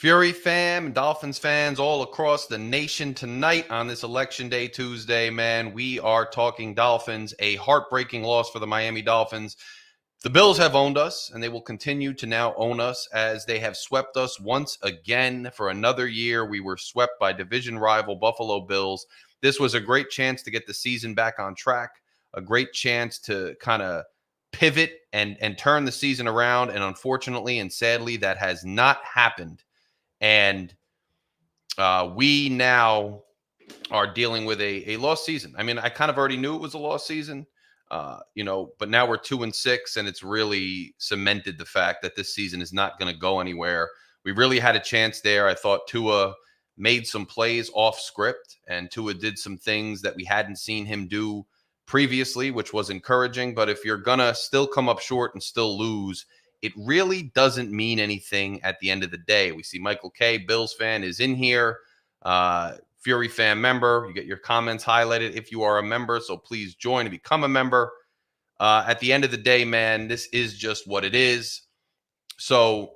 Fury fam and Dolphins fans all across the nation tonight on this Election Day Tuesday, man. We are talking Dolphins, a heartbreaking loss for the Miami Dolphins. The Bills have owned us, and they will continue to now own us as they have swept us once again for another year. We were swept by division rival Buffalo Bills. This was a great chance to get the season back on track, a great chance to kind of pivot and turn the season around. And unfortunately and sadly, that has not happened. And we now are dealing with a lost season. I mean, I kind of already knew it was a lost season, but now we're 2-6, and it's really cemented the fact that this season is not going to go anywhere. We really had a chance there. I thought Tua made some plays off script, and Tua did some things that we hadn't seen him do previously, which was encouraging. But if you're going to still come up short and still lose, it really doesn't mean anything at the end of the day. We see Michael K., Bills fan, is in here. Fury fan member. You get your comments highlighted if you are a member, so please join and become a member. At the end of the day, man, this is just what it is. So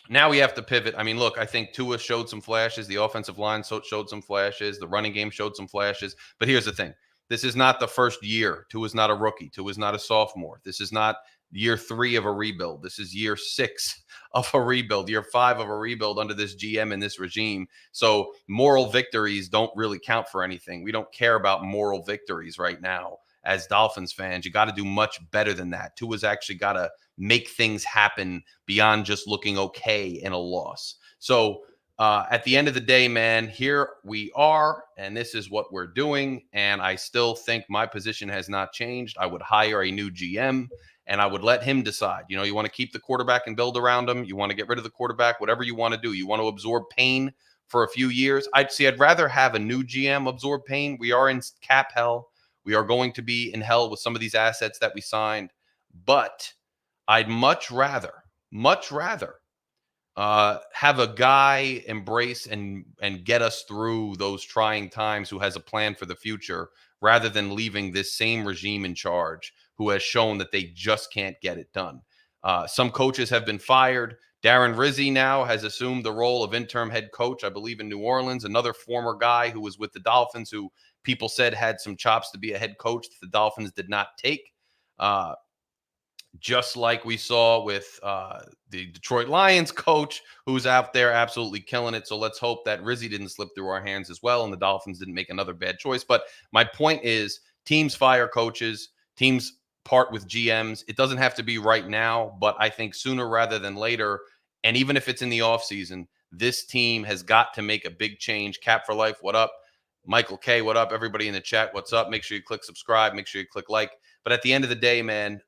now we have to pivot. I mean, look, I think Tua showed some flashes. The offensive line showed some flashes. The running game showed some flashes. But here's the thing. This is not the first year. Tua's not a rookie. Tua's not a sophomore. This is not year 3 of a rebuild. This is year 6 of a rebuild, year 5 of a rebuild under this GM and this regime. So moral victories don't really count for anything. We don't care about moral victories right now as Dolphins fans. You got to do much better than that. Tua's actually got to make things happen beyond just looking okay in a loss. So at the end of the day, man, here we are, and this is what we're doing. And I still think my position has not changed. I would hire a new GM, and I would let him decide. You want to keep the quarterback and build around him. You want to get rid of the quarterback, whatever you want to do. You want to absorb pain for a few years. I'd rather have a new GM absorb pain. We are in cap hell. We are going to be in hell with some of these assets that we signed. But I'd much rather have a guy embrace and get us through those trying times who has a plan for the future rather than leaving this same regime in charge who has shown that they just can't get it done. Some coaches have been fired. Darren Rizzi now has assumed the role of interim head coach, I believe, in New Orleans. Another former guy who was with the Dolphins who people said had some chops to be a head coach that the Dolphins did not take. Just like we saw with the Detroit Lions coach, who's out there absolutely killing it. So let's hope that Rizzi didn't slip through our hands as well, and the Dolphins didn't make another bad choice. But my point is, teams fire coaches, teams part with GMs. It doesn't have to be right now, but I think sooner rather than later, and even if it's in the offseason, this team has got to make a big change. Cap for Life, what up? Michael K., what up? Everybody in the chat, what's up? Make sure you click subscribe. Make sure you click like. But at the end of the day, man,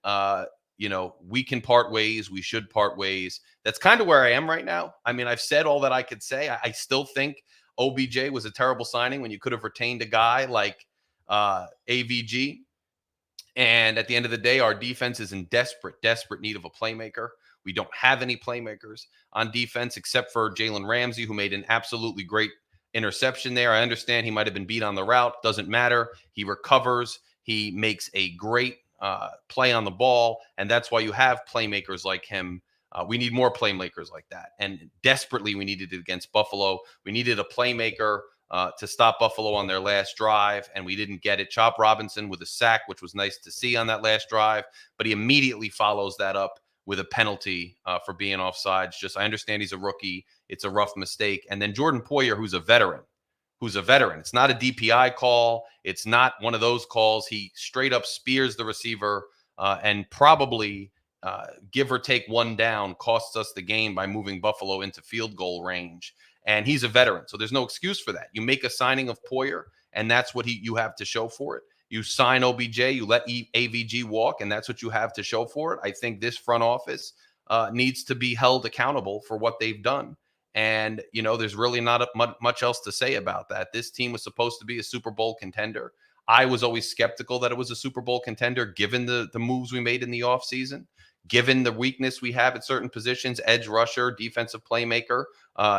we can part ways. We should part ways. That's kind of where I am right now. I mean, I've said all that I could say. I still think OBJ was a terrible signing when you could have retained a guy like AVG. And at the end of the day, our defense is in desperate need of a playmaker. We don't have any playmakers on defense except for Jalen Ramsey, who made an absolutely great interception there. I understand he might have been beat on the route. Doesn't matter. He recovers. He makes a great play on the ball, and that's why you have playmakers like him. We need more playmakers like that, and desperately we needed it against Buffalo. We needed a playmaker to stop Buffalo on their last drive, and we didn't get it. Chop Robinson with a sack, which was nice to see on that last drive, but he immediately follows that up with a penalty for being offsides. I understand he's a rookie. It's a rough mistake. And then Jordan Poyer, who's a veteran. It's not a DPI call. It's not one of those calls. He straight up spears the receiver and probably, give or take one down, costs us the game by moving Buffalo into field goal range. And he's a veteran, so there's no excuse for that. You make a signing of Poyer, and that's what you have to show for it. You sign OBJ, you let AVG walk, and that's what you have to show for it. I think this front office needs to be held accountable for what they've done. And, there's really not much else to say about that. This team was supposed to be a Super Bowl contender. I was always skeptical that it was a Super Bowl contender, given the moves we made in the offseason, given the weakness we have at certain positions, edge rusher, defensive playmaker,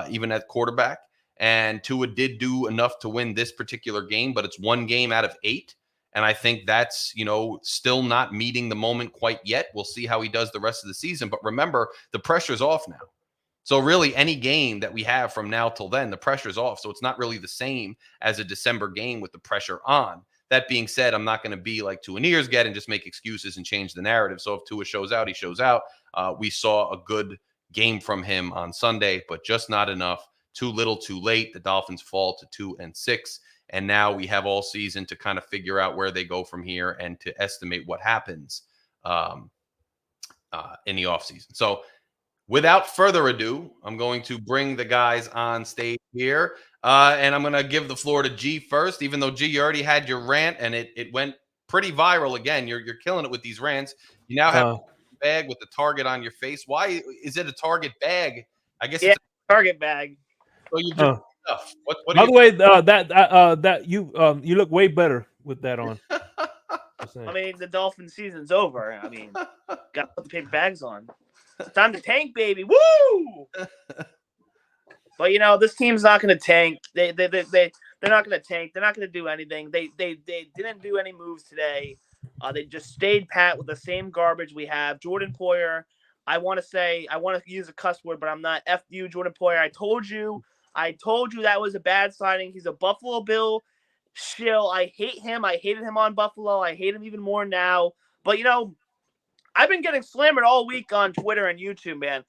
even at quarterback. And Tua did do enough to win this particular game, but it's one game out of 8. And I think that's, still not meeting the moment quite yet. We'll see how he does the rest of the season. But remember, the pressure's off now. So really, any game that we have from now till then, the pressure's off. So it's not really the same as a December game with the pressure on. That being said, I'm not going to be like Tua Neersget and just make excuses and change the narrative. So if Tua shows out, he shows out. We saw a good game from him on Sunday, but just not enough. Too little, too late. The Dolphins fall to 2-6. And now we have all season to kind of figure out where they go from here and to estimate what happens in the offseason. So without further ado, I'm going to bring the guys on stage here. And I'm going to give the floor to G first, even though, G, you already had your rant and it went pretty viral again. You're killing it with these rants. You now have a bag with the target on your face. Why is it a Target bag? I guess it's a Target bag. So you do stuff. What by the way, that you look way better with that on. I mean, the Dolphin season's over. I mean, got to put the paper bags on. It's time to tank, baby. Woo! But this team's not going to tank. They're not going to tank. They're not going to do anything. They didn't do any moves today. They just stayed pat with the same garbage we have. Jordan Poyer, I want to use a cuss word, but I'm not. F you, Jordan Poyer. I told you that was a bad signing. He's a Buffalo Bill shill. I hate him. I hated him on Buffalo. I hate him even more now. But I've been getting slammered all week on Twitter and YouTube, man.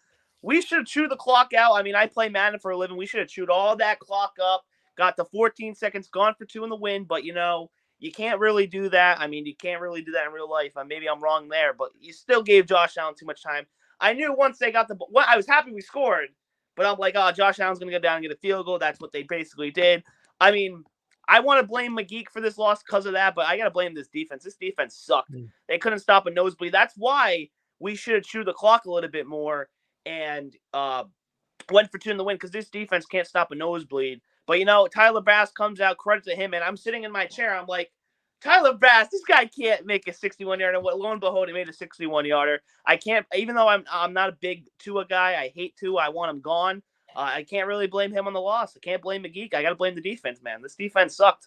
We should have chewed the clock out. I mean, I play Madden for a living. We should have chewed all that clock up, got the 14 seconds, gone for 2 in the win. But, you can't really do that. I mean, you can't really do that in real life. Maybe I'm wrong there, but you still gave Josh Allen too much time. I knew once they got I was happy we scored, but I'm like, oh, Josh Allen's going to go down and get a field goal. That's what they basically did. I mean, I want to blame McGeek for this loss because of that, but I got to blame this defense. This defense sucked. They couldn't stop a nosebleed. That's why we should have chewed the clock a little bit more and went for 2 in the win, because this defense can't stop a nosebleed. But, Tyler Bass comes out, credit to him, and I'm sitting in my chair. I'm like, Tyler Bass, this guy can't make a 61-yarder. Lo and behold, he made a 61-yarder. I can't, even though I'm not a big Tua guy, I hate Tua. I want him gone. I can't really blame him on the loss. I can't blame McGeek. I got to blame the defense, man. This defense sucked.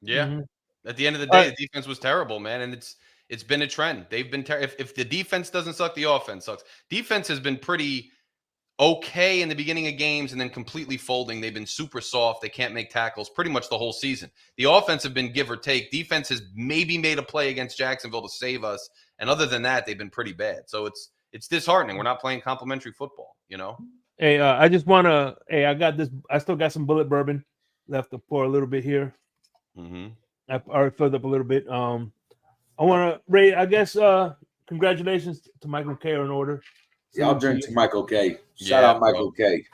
Yeah. Mm-hmm. At the end of the day, the defense was terrible, man, and it's been a trend. They've been if the defense doesn't suck, the offense sucks. Defense has been pretty okay in the beginning of games and then completely folding. They've been super soft. They can't make tackles pretty much the whole season. The offense have been give or take. Defense has maybe made a play against Jacksonville to save us, and other than that, they've been pretty bad. So it's disheartening. We're not playing complimentary football, Hey, I just want to. Hey, I got this. I still got some bullet bourbon left to pour a little bit here. Mm-hmm. I already filled up a little bit. I want to rate. I guess congratulations to Michael K. in order. Yeah, I'll drink to Michael K. Shout out Michael K.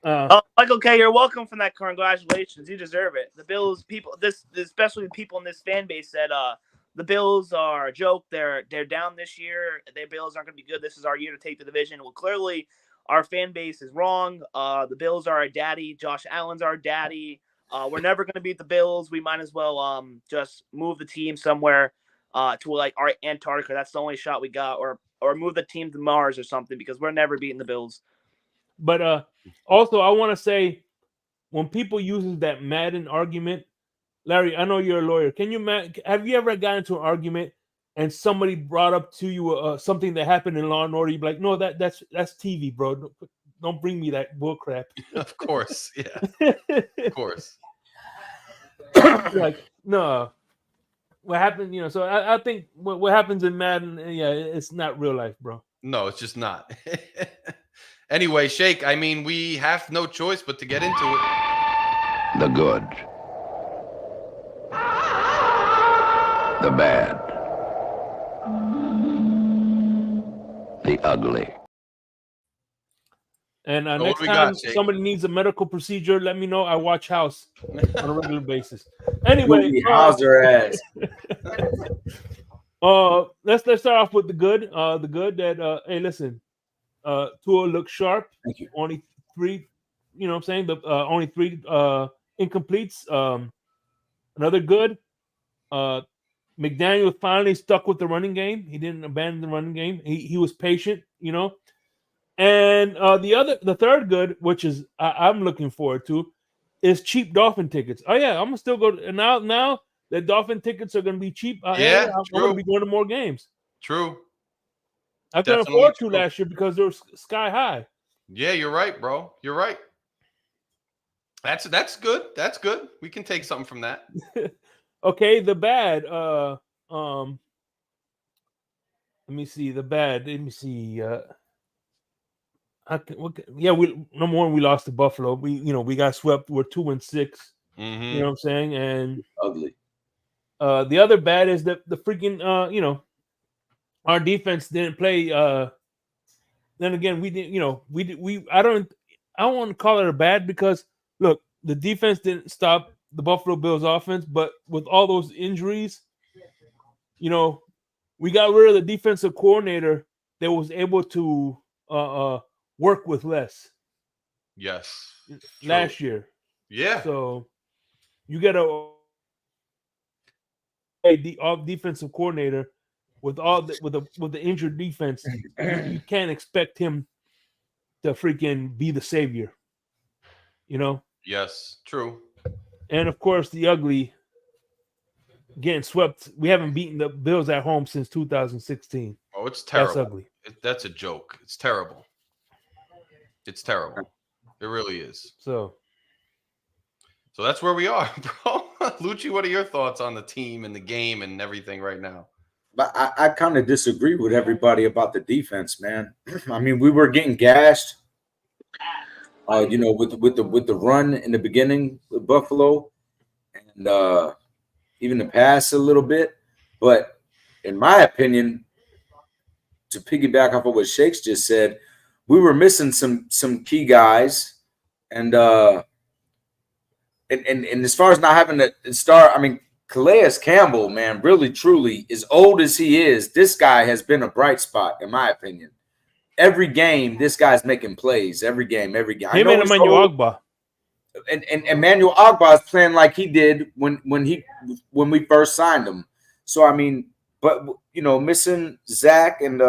Michael K., you're welcome for that. Congratulations, you deserve it. The Bills people, especially the people in this fan base, said the Bills are a joke. They're down this year. Their Bills aren't going to be good. This is our year to take the division. Well, clearly, our fan base is wrong. The Bills are our daddy. Josh Allen's our daddy. We're never going to beat the Bills. We might as well just move the team somewhere to like our Antarctica. That's the only shot we got, or move the team to Mars or something, because we're never beating the Bills. But also, I want to say, when people uses that Madden argument, Larry, I know you're a lawyer. Have you ever gotten into an argument and somebody brought up to you something that happened in Law and Order? You'd be like, no, that's TV, bro. Don't bring me that bull crap. Of course, yeah, of course. Like, no. What happened? So I think what happens in Madden, it's not real life, bro. No, it's just not. Anyway, Shake, I mean, we have no choice but to get into it. The good. The bad. The ugly. And next time somebody needs a medical procedure, let me know. I watch House on a regular basis. Anyway, how's their ass? Let's start off with the good. The good that hey, listen, Tua looks sharp. Thank you. Only 3, you know what I'm saying? Only 3 incompletes. Another good. McDaniel finally stuck with the running game. He didn't abandon the running game. He was patient, And the third good, which is I'm looking forward to, is cheap Dolphin tickets. Oh yeah, I'm gonna still go now that Dolphin tickets are gonna be cheap. I'm gonna be going to more games. True. I couldn't afford to last year because they were sky high. Yeah, you're right, bro. You're right. That's good. That's good. We can take something from that. Okay, the bad. Let me see the bad. Let me see. We number one, we lost to Buffalo. We got swept. We're 2-6. Mm-hmm. You know what I'm saying? And ugly. The other bad is the freaking our defense didn't play. Then again, we didn't. I don't want to call it a bad because look, the defense didn't stop the Buffalo Bills offense, but with all those injuries, we got rid of the defensive coordinator that was able to work with less. Yes. Last year. Yeah. So you get a defensive coordinator with the injured defense. You can't expect him to freaking be the savior. Yes. True. And of course, the ugly getting swept. We haven't beaten the Bills at home since 2016. Oh, it's terrible. That's ugly. That's a joke. It's terrible. It's terrible. It really is. So that's where we are, bro. Lucci, what are your thoughts on the team and the game and everything right now? But I kind of disagree with everybody about the defense, man. I mean, we were getting gashed, with the run in the beginning with Buffalo, and even the pass a little bit. But in my opinion, to piggyback off of what Shakes just said, we were missing some key guys, and as far as not having to start, I mean, Calais Campbell, man, really, truly, as old as he is, this guy has been a bright spot, in my opinion. Every game, this guy's making plays. Every game. Him and Emmanuel Ogbah. And Emmanuel Ogbah is playing like he did when we first signed him. So, I mean, but, missing Zach and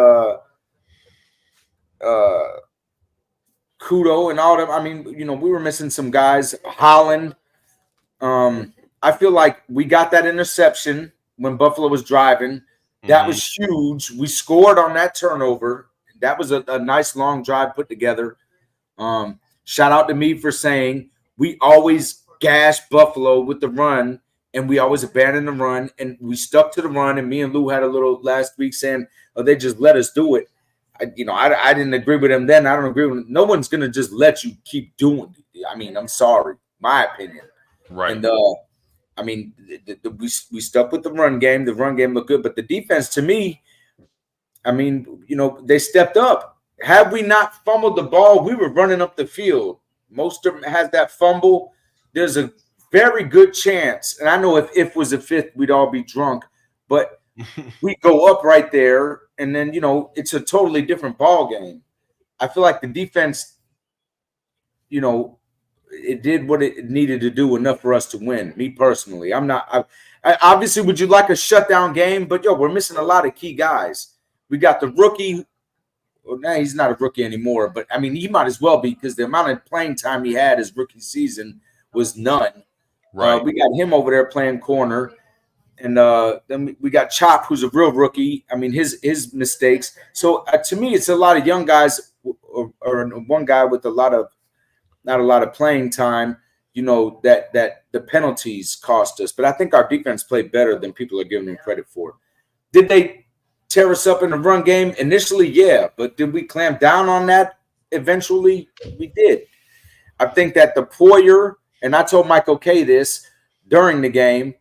Kudo and all them, I mean, we were missing some guys. Holland. I feel like we got that interception when Buffalo was driving. That was huge. We scored on that turnover. That was a nice long drive put together. Shout out to me for saying we always gash Buffalo with the run, and we always abandon the run, and we stuck to the run. And me and Lou had a little last week saying, "Oh, they just let us do it." I didn't agree with him then. I don't agree with him. No one's gonna just let you keep doing it. I mean, I'm sorry, my opinion. Right. And I mean, we stuck with the run game. The run game looked good, but the defense, to me, I mean, they stepped up. Had we not fumbled the ball, we were running up the field. Most of them has that fumble. There's a very good chance, and I know if was a fifth, we'd all be drunk, but we go up right there, and then it's a totally different ball game. I feel like the defense, it did what it needed to do enough for us to win. Me personally, I obviously, would you like a shutdown game? But we're missing a lot of key guys. We got the rookie. Well, now he's not a rookie anymore, but I mean, he might as well be because the amount of playing time he had his rookie season was none. Right. We got him over there playing corner, and then we got Chop, who's a real rookie. I mean, his mistakes. So to me, it's a lot of young guys, or one guy with not a lot of playing time, that the penalties cost us. But I think our defense played better than people are giving them credit for. Did they tear us up in the run game? Initially, yeah. But did we clamp down on that eventually? We did. I think that the Poyer, and I told Michael K this during the game,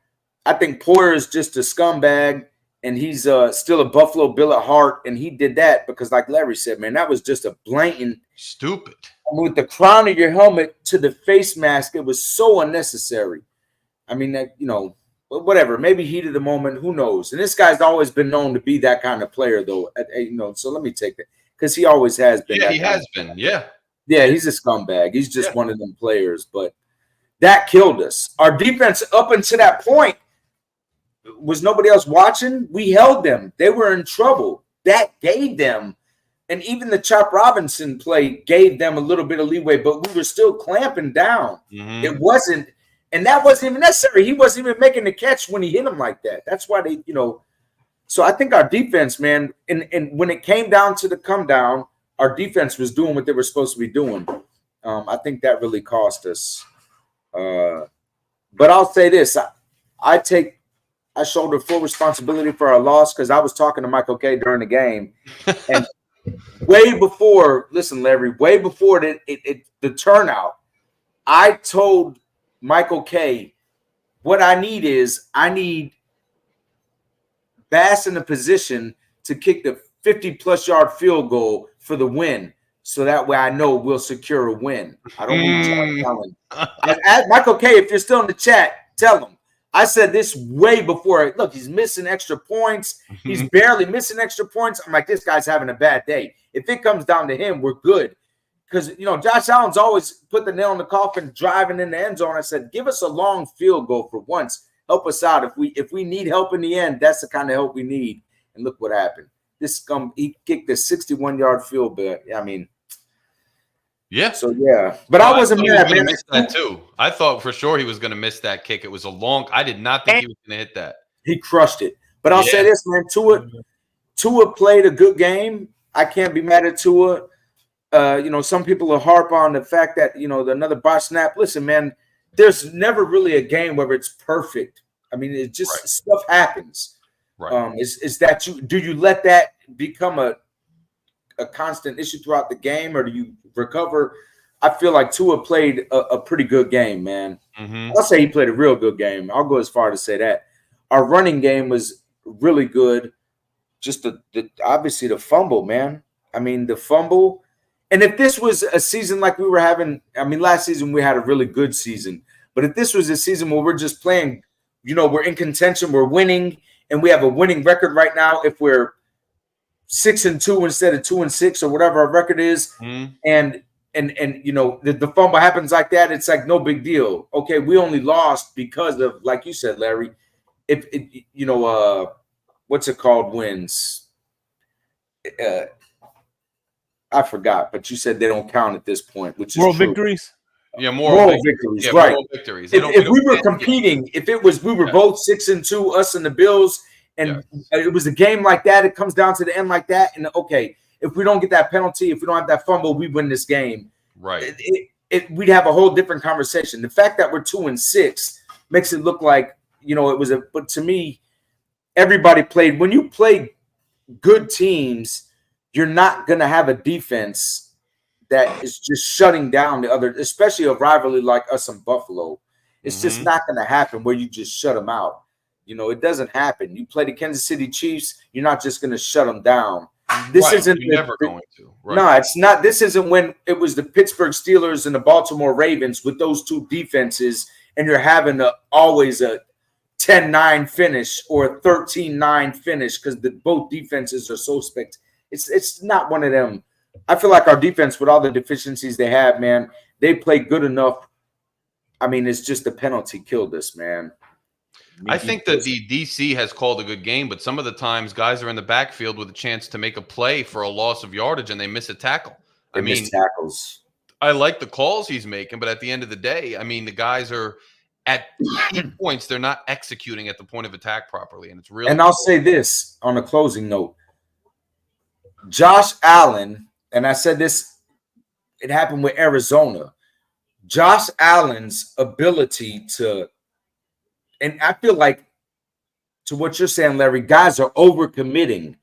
I think Poyer is just a scumbag, and he's still a Buffalo Bill at heart, and he did that because, like Larry said, man, that was just a blatant – stupid. with the crown of your helmet to the face mask, it was so unnecessary. I mean, whatever. Maybe heat of the moment. Who knows? And this guy's always been known to be that kind of player, though. So let me take that because he always has been. Yeah, he has been. Yeah. Yeah, he's a scumbag. He's just one of them players. But that killed us. Our defense up until that point was nobody else watching. We held them. They were in trouble. That gave them. And even the Chop Robinson play gave them a little bit of leeway, but we were still clamping down. Mm-hmm. It wasn't, and that wasn't even necessary. He wasn't even making the catch when he hit him like that. That's why they, So I think our defense, man, and when it came down to the come down, our defense was doing what they were supposed to be doing. I think that really cost us. But I'll say this: I shoulder full responsibility for our loss because I was talking to Michael K during the game, and way before, listen, Larry, way before the turnout, I told Michael K, what I need Bass in a position to kick the 50-plus yard field goal for the win. So that way I know we'll secure a win. I don't need John Allen. Michael K, if you're still in the chat, tell him. I said this way before. Look, he's missing extra points. He's barely missing extra points. I'm like, this guy's having a bad day. If it comes down to him, we're good. Because, Josh Allen's always put the nail in the coffin driving in the end zone. I said, give us a long field goal for once. Help us out. If we need help in the end, that's the kind of help we need. And look what happened. He kicked a 61-yard field goal. I mean, yeah. So yeah, but I wasn't mad. He was miss that too. I thought for sure he was going to miss that kick. It was a long. I did not think he was going to hit that. He crushed it. But I'll say this, man. Tua played a good game. I can't be mad at Tua. Some people will harp on the fact that another botch snap. Listen, man. There's never really a game where it's perfect. I mean, it just stuff happens. Right. Is that do you let that become a constant issue throughout the game, or do you recover? I feel like Tua played a pretty good game, man. Mm-hmm. I'll say he played a real good game. I'll go as far to say that. Our running game was really good. Just obviously the fumble, man. I mean, the fumble. And if this was a season like we were having, I mean, last season we had a really good season. But if this was a season where we're just playing, we're in contention, we're winning, and we have a winning record right now, if we're 6-2 instead of 2-6 or whatever our record is, and the fumble happens like that, it's like no big deal. Okay, we only lost because of, like you said, Larry, what's it called? Wins. I forgot, but you said they don't count at this point, which is moral true. Victories. Yeah, moral victories, yeah, right? Moral victories. If we were competing, if it was we were both 6-2, us and the Bills, and it was a game like that, it comes down to the end like that, and okay, if we don't get that penalty, if we don't have that fumble, we win this game. Right. We'd have a whole different conversation. The fact that we're 2-6 makes it look like it was but to me, everybody played. When you play good teams, you're not going to have a defense that is just shutting down the other, especially a rivalry like us in Buffalo. It's just not going to happen where you just shut them out. It doesn't happen. You play the Kansas City Chiefs, you're not just going to shut them down. This isn't never going to. Right. No, it's not. This isn't when it was the Pittsburgh Steelers and the Baltimore Ravens with those two defenses, and you're having always a 10-9 finish or a 13-9 finish because both defenses are so spectacular. It's not one of them. I feel like our defense, with all the deficiencies they have, man, they play good enough. I mean, it's just the penalty killed us, man. I think that the DC has called a good game, but some of the times guys are in the backfield with a chance to make a play for a loss of yardage and they miss a tackle. They miss tackles. I like the calls he's making, but at the end of the day, I mean, the guys are at key points. They're not executing at the point of attack properly, and it's really. And I'll say this on a closing note. Josh Allen, and I said this, it happened with Arizona. Josh Allen's ability to, and I feel like, to what you're saying, Larry, guys are overcommitting.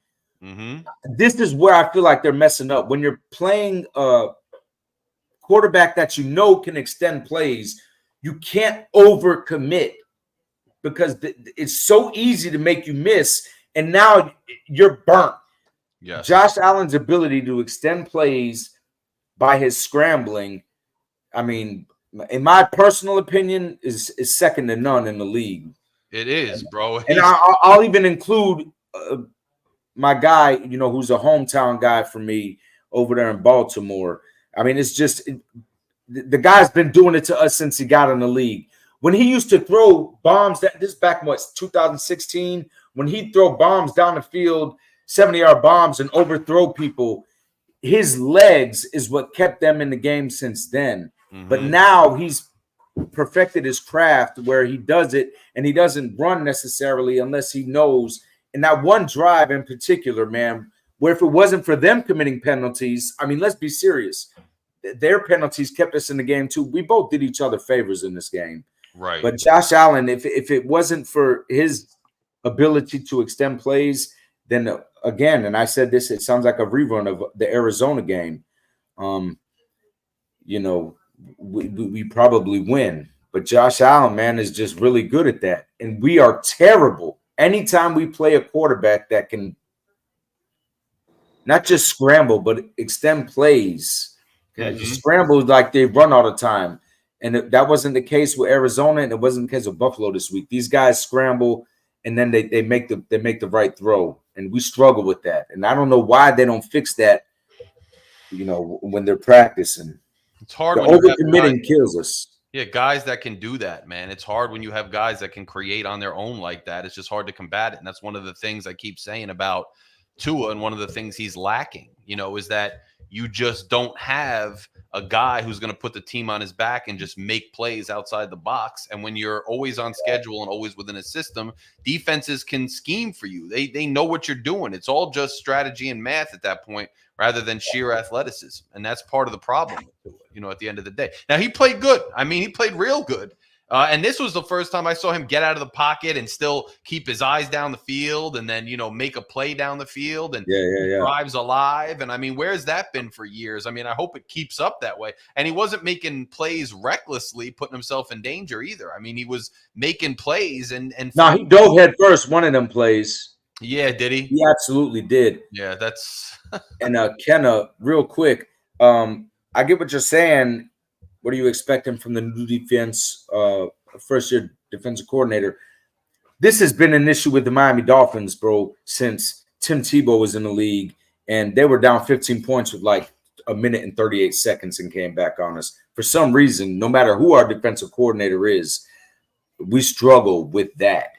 This is where I feel like they're messing up. When you're playing a quarterback that can extend plays, you can't overcommit because it's so easy to make you miss, and now you're burnt. Yes. Josh Allen's ability to extend plays by his scrambling, I mean, in my personal opinion, is second to none in the league. It is, bro. And I'll even include my guy, who's a hometown guy for me over there in Baltimore. I mean, it's just the guy's been doing it to us since he got in the league. When he used to throw bombs, this back in 2016, when he'd throw bombs down the field, 70-yard bombs, and overthrow people, his legs is what kept them in the game since then. But now he's perfected his craft where he does it, and he doesn't run necessarily unless he knows And that one drive in particular, man, where if it wasn't for them committing penalties, I mean, let's be serious. Their penalties kept us in the game too. We both did each other favors in this game. Right. But Josh Allen, if it wasn't for his ability to extend plays, then again, and I said this, it sounds like a rerun of the Arizona game. You know, we probably win. But Josh Allen, man, is just really good at that. And we are terrible. Anytime we play a quarterback that can not just scramble, but extend plays. Scramble like they run all the time. And that wasn't the case with Arizona, and it wasn't the case with Buffalo this week. These guys scramble, and then they make the right throw. And we struggle with that. And I don't know why they don't fix that, you know, when they're practicing. It's hard. The overcommitting kills us. Yeah, guys that can do that, man. It's hard when you have guys that can create on their own like that. It's just hard to combat it. And that's one of the things I keep saying about Tua, and one of the things he's lacking, you know, is that you just don't have a guy who's going to put the team on his back and just make plays outside the box. And when you're always on schedule and always within a system, defenses can scheme for you. They know what you're doing. It's all just strategy and math at that point, rather than sheer athleticism. And that's part of the problem, you know, at the end of the day. Now, he played good. I mean, he played real good. And this was the first time I saw him get out of the pocket and still keep his eyes down the field, and then, you know, make a play down the field and drives alive. And I mean, where's that been for years? I mean, I hope it keeps up that way. And he wasn't making plays recklessly, putting himself in danger either. I mean, he was making plays and no, he dove head first one of them plays. Yeah, did he? He absolutely did. Yeah, that's and Kenna, real quick, I get what you're saying. What are you expecting from the new defense, first-year defensive coordinator? This has been an issue with the Miami Dolphins, bro, since Tim Tebow was in the league, and they were down 15 points with like a minute and 38 seconds and came back on us. For some reason, no matter who our defensive coordinator is, we struggle with that.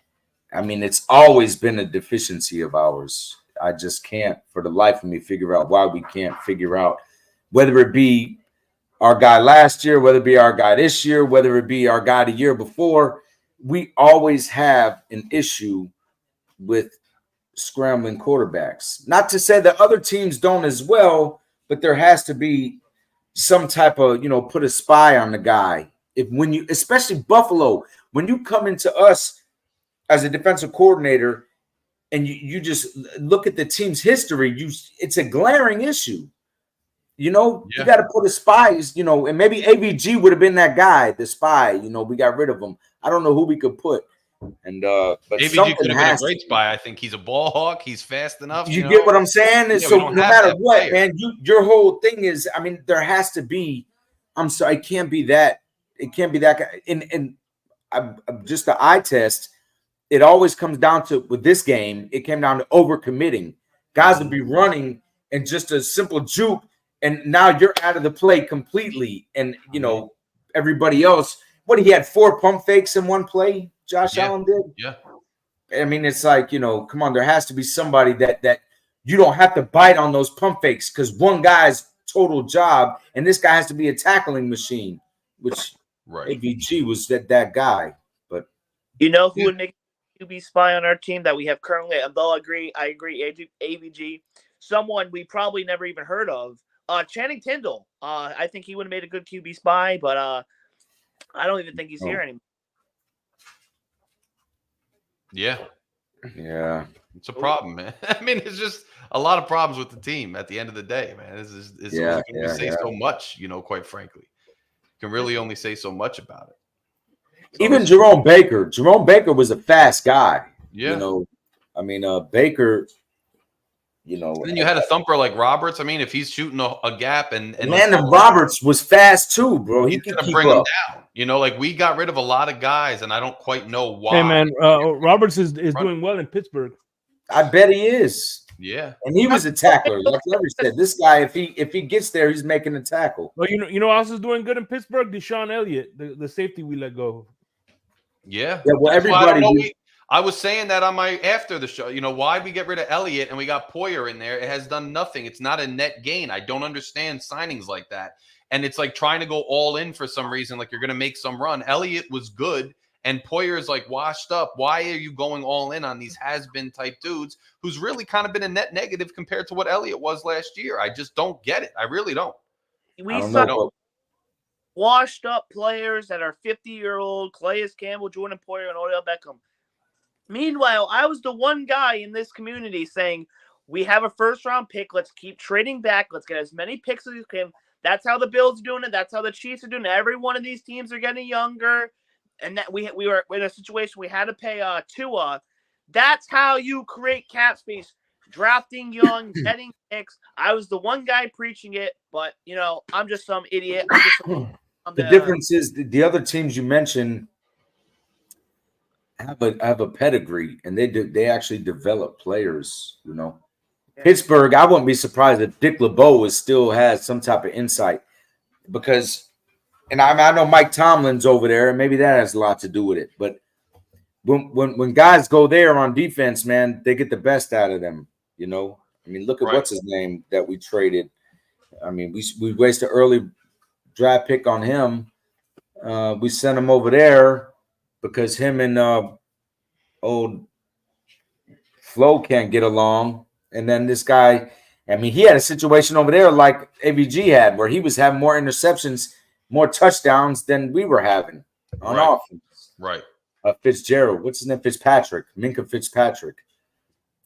I mean, it's always been a deficiency of ours. I just can't, for the life of me, figure out why we can't figure out, whether it be our guy last year, whether it be our guy this year, whether it be our guy the year before, we always have an issue with scrambling quarterbacks. Not to say that other teams don't as well, but there has to be some type of, you know, put a spy on the guy. When you, especially Buffalo, when you come into us as a defensive coordinator and you just look at the team's history, it's a glaring issue. You know, you got to put a spy, you know, and maybe AVG would have been that guy, the spy. You know, we got rid of him. I don't know who we could put. And but AVG could have been a great spy. I think he's a ball hawk. He's fast enough. You get what I'm saying? And so no matter what, man, your whole thing is, I mean, there has to be. I'm sorry, it can't be that. It can't be that guy. And I'm just the eye test. It always comes down to, with this game, it came down to overcommitting. Guys would be running and just a simple juke. And now you're out of the play completely. And, you know, everybody else, he had 4 pump fakes in one play, Josh Allen did? Yeah. I mean, it's like, you know, come on, there has to be somebody that you don't have to bite on those pump fakes, because one guy's total job, and this guy has to be a tackling machine, which AVG was that guy. But you know who would make a QB spy on our team that we have currently? Though I agree, AVG, someone we probably never even heard of. Channing Tindall. I think he would have made a good QB spy, but I don't even think he's here anymore. Yeah. It's a problem, man. I mean, it's just a lot of problems with the team at the end of the day, man. It's can say so much, you know, quite frankly. You can really only say so much about it. So even Jerome Baker was a fast guy. Yeah. You know, I mean, Baker, you know. And then you had a thumper like Roberts. I mean, if he's shooting a gap and Landon Roberts was fast too, bro. He could keep bring up. him down. You know, like we got rid of a lot of guys, and I don't quite know why. Hey man, Roberts is doing well in Pittsburgh. I bet he is. Yeah, and he was a tackler. Like Larry said, this guy, if he gets there, he's making a tackle. Well, you know who else is doing good in Pittsburgh? Deshaun Elliott, the safety we let go. Yeah. Well, everybody. I was saying that on my after the show. You know, why we get rid of Elliott and we got Poyer in there? It has done nothing. It's not a net gain. I don't understand signings like that. And it's like trying to go all in for some reason, like you're going to make some run. Elliott was good, And Poyer's like washed up. Why are you going all in on these has-been type dudes who's really kind of been a net negative compared to what Elliott was last year? I just don't get it. I really don't. We saw washed up players that are 50-year-old, Calais Campbell, Jordan Poyer, and Odell Beckham. Meanwhile, I was the one guy in this community saying, we have a first-round pick. Let's keep trading back. Let's get as many picks as we can. That's how the Bills are doing it. That's how the Chiefs are doing it. Every one of these teams are getting younger. And that we were in a situation we had to pay Tua. That's how you create cap space. Drafting young, getting picks. I was the one guy preaching it, but, I'm just some idiot. The difference is the other teams you mentioned have a pedigree, and they actually develop players, Yeah. Pittsburgh, I wouldn't be surprised if Dick LeBeau still has some type of insight because – and I know Mike Tomlin's over there, and maybe that has a lot to do with it. But when guys go there on defense, man, they get the best out of them. I mean, look at what's his name that we traded. I mean, we wasted an early draft pick on him. We sent him over there because him and old Flo can't get along. And then this guy, I mean, he had a situation over there like AVG had, where he was having more interceptions, more touchdowns than we were having on offense. Right. Fitzgerald, what's his name? Fitzpatrick, Minka Fitzpatrick.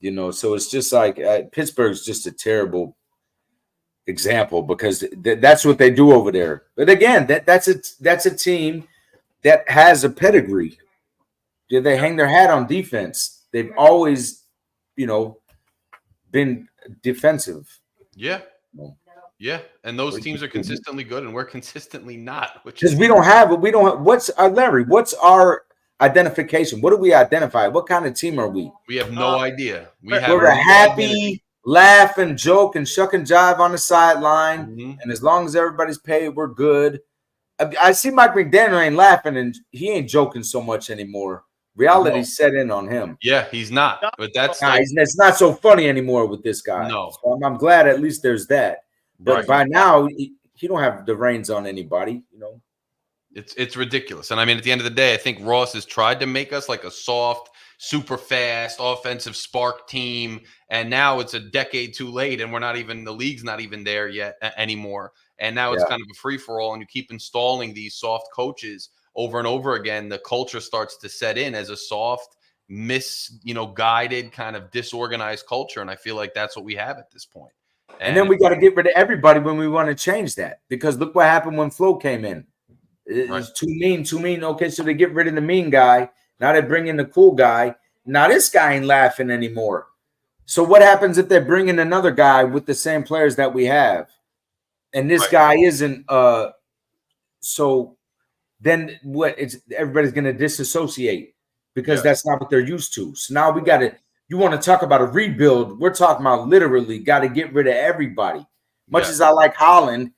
So it's just like Pittsburgh's just a terrible example because that's what they do over there. But again, that's a team that has a pedigree. They hang their hat on defense. They've always, been defensive. Yeah. Yeah, and those teams are consistently good, and we're consistently not. Because we don't have. What's Larry? What's our identification? What do we identify? What kind of team are we? We have no idea. We're a happy, laugh and joke and shuck and jive on the sideline, and as long as everybody's paid, we're good. I see Mike McDaniel ain't laughing, and he ain't joking so much anymore. Reality set in on him. Yeah, he's not. But that's it's not so funny anymore with this guy. No, so I'm glad at least there's that. But by now, he don't have the reins on anybody, It's ridiculous. And I mean, at the end of the day, I think Ross has tried to make us like a soft, super fast, offensive spark team. And now it's a decade too late, and the league's not even there yet anymore. And now it's kind of a free-for-all, and you keep installing these soft coaches over and over again. The culture starts to set in as a soft, guided, kind of disorganized culture. And I feel like that's what we have at this point. And then we got to get rid of everybody when we want to change that, because look what happened when Flo came in. It was too mean. Okay, so they get rid of the mean guy. Now they bring in the cool guy. Now this guy ain't laughing anymore. So what happens if they bring in another guy with the same players that we have, and this guy isn't? So then what? Everybody's going to disassociate because that's not what they're used to. So now we got to. You want to talk about a rebuild? We're talking about literally got to get rid of everybody. Much as I like Holland,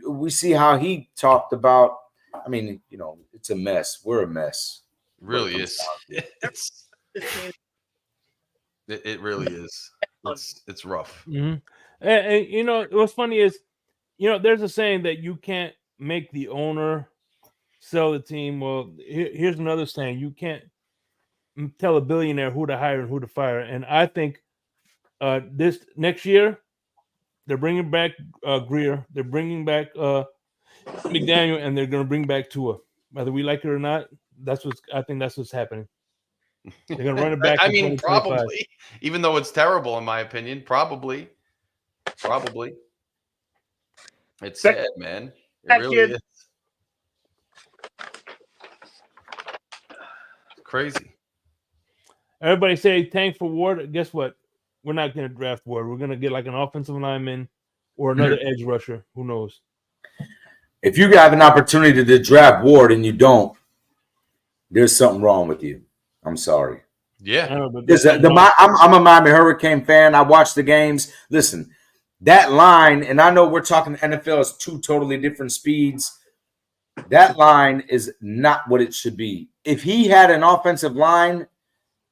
we see how he talked about. I mean, it's a mess. We're a mess. It really is. It really is. It's rough. Mm-hmm. And what's funny is, there's a saying that you can't make the owner sell the team. Well, here's another saying: you can't tell a billionaire who to hire and who to fire. And I think this next year they're bringing back Greer, they're bringing back McDaniel, and they're going to bring back Tua. Whether we like it or not, I think that's what's happening. They're going to run it back. I mean, probably, even though it's terrible in my opinion, probably. It's sad, man. It really is. It's crazy. Everybody say tank for Ward. Guess what? We're not going to draft Ward. We're going to get like an offensive lineman or another edge rusher. Who knows? If you have an opportunity to draft Ward and you don't, there's something wrong with you. I'm sorry. Yeah. I'm a Miami Hurricane fan. I watch the games. Listen, that line, and I know we're talking NFL is two totally different speeds. That line is not what it should be. If he had an offensive line,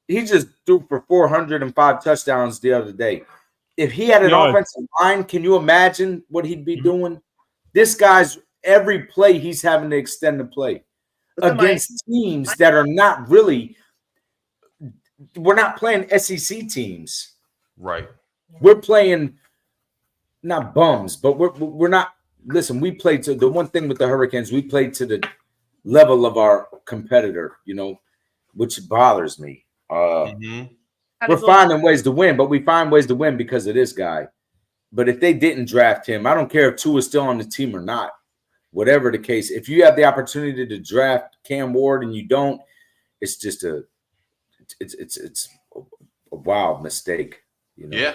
he just threw for 405 touchdowns the other day. If he had an offensive line, can you imagine what he'd be doing? This guy's every play he's having to extend the play. against teams that are not really. We're not playing SEC teams. Right. We're playing not bums, but we're not. Listen, we played to the one thing with the Hurricanes. We played to the level of our competitor, which bothers me. We're finding ways to win, but we find ways to win because of this guy. But if they didn't draft him, I don't care if Tua is still on the team or not. Whatever the case, if you have the opportunity to draft Cam Ward and you don't, it's just it's a wild mistake. Yeah.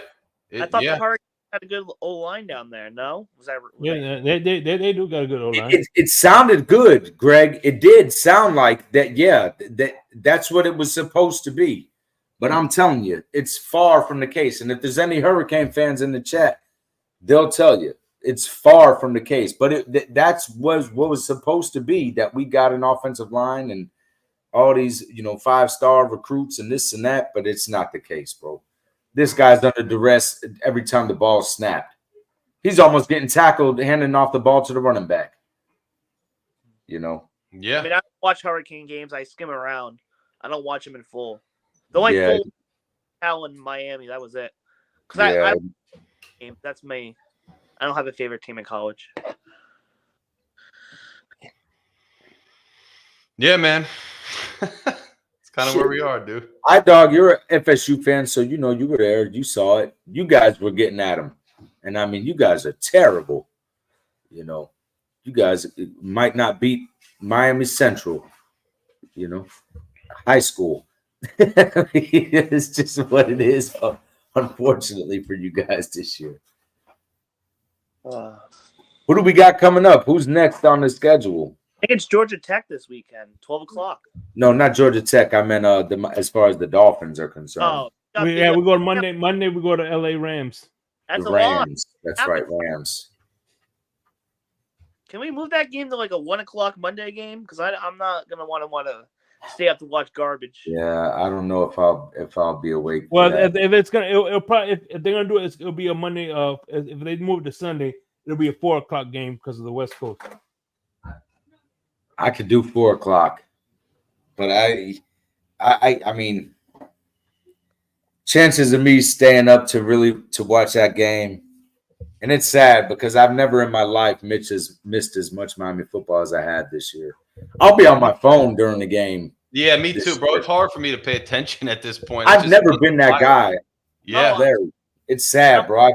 I thought the Hurricanes had a good O line down there. No, was that? Yeah, they do got a good O line. It sounded good, Greg. It did sound like that. Yeah, that's what it was supposed to be. But I'm telling you, it's far from the case. And if there's any Hurricane fans in the chat, they'll tell you it's far from the case. But that's what was supposed to be, that we got an offensive line and all these, 5-star recruits and this and that. But it's not the case, bro. This guy's under duress every time the ball's snapped. He's almost getting tackled, handing off the ball to the running back. Yeah. I mean, I watch Hurricane games. I skim around. I don't watch them in full. The only full Cal in Miami, that was it. Because that's me. I don't have a favorite team in college. Yeah, man. It's kind of where we are, dude. Dog, you're an FSU fan, so you were there. You saw it. You guys were getting at him. And, I mean, you guys are terrible. You guys might not beat Miami Central, high school. It's just what it is, unfortunately, for you guys this year. Who do we got coming up? Who's next on the schedule? I think it's Georgia Tech this weekend, 12 o'clock. No, not Georgia Tech. I meant as far as the Dolphins are concerned. Oh, we go to Monday. Monday we go to LA Rams. That's the a lot. Rams. That's right, Rams. Can we move that game to like a 1 o'clock Monday game? Because I'm not gonna want to stay up to watch garbage. Yeah, I don't know if I'll be awake. Well, if it's gonna, it'll probably if they're gonna do it, it'll be a Monday. If they move it to Sunday, it'll be a 4 o'clock game because of the West Coast. I could do 4 o'clock, but I mean, chances of me staying up to watch that game, and it's sad because I've never in my life missed as much Miami football as I had this year. I'll be on my phone during the game. Yeah, me too, bro. It's hard for me to pay attention at this point. I've never been that guy. Yeah, Larry. It's sad, bro.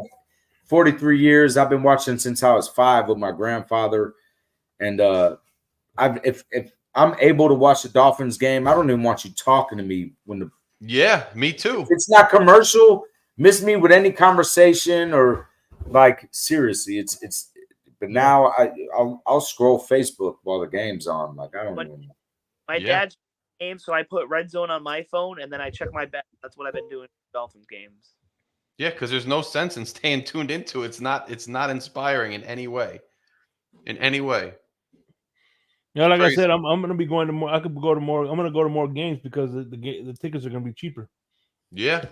43 years. I've been watching since I was 5 with my grandfather, and if I'm able to watch the Dolphins game, I don't even want you talking to me when the. Yeah, me too. If it's not commercial, miss me with any conversation or like seriously. It's. But now I'll scroll Facebook while the game's on. Like I don't even know. My dad's game, so I put Red Zone on my phone and then I check my bet. That's what I've been doing for Dolphins games. Yeah, because there's no sense in staying tuned into it. It's not inspiring in any way. In any way. Yeah, like I said, I'm gonna be going to more. I could go to more. I'm gonna go to more games because the tickets are gonna be cheaper. Yeah.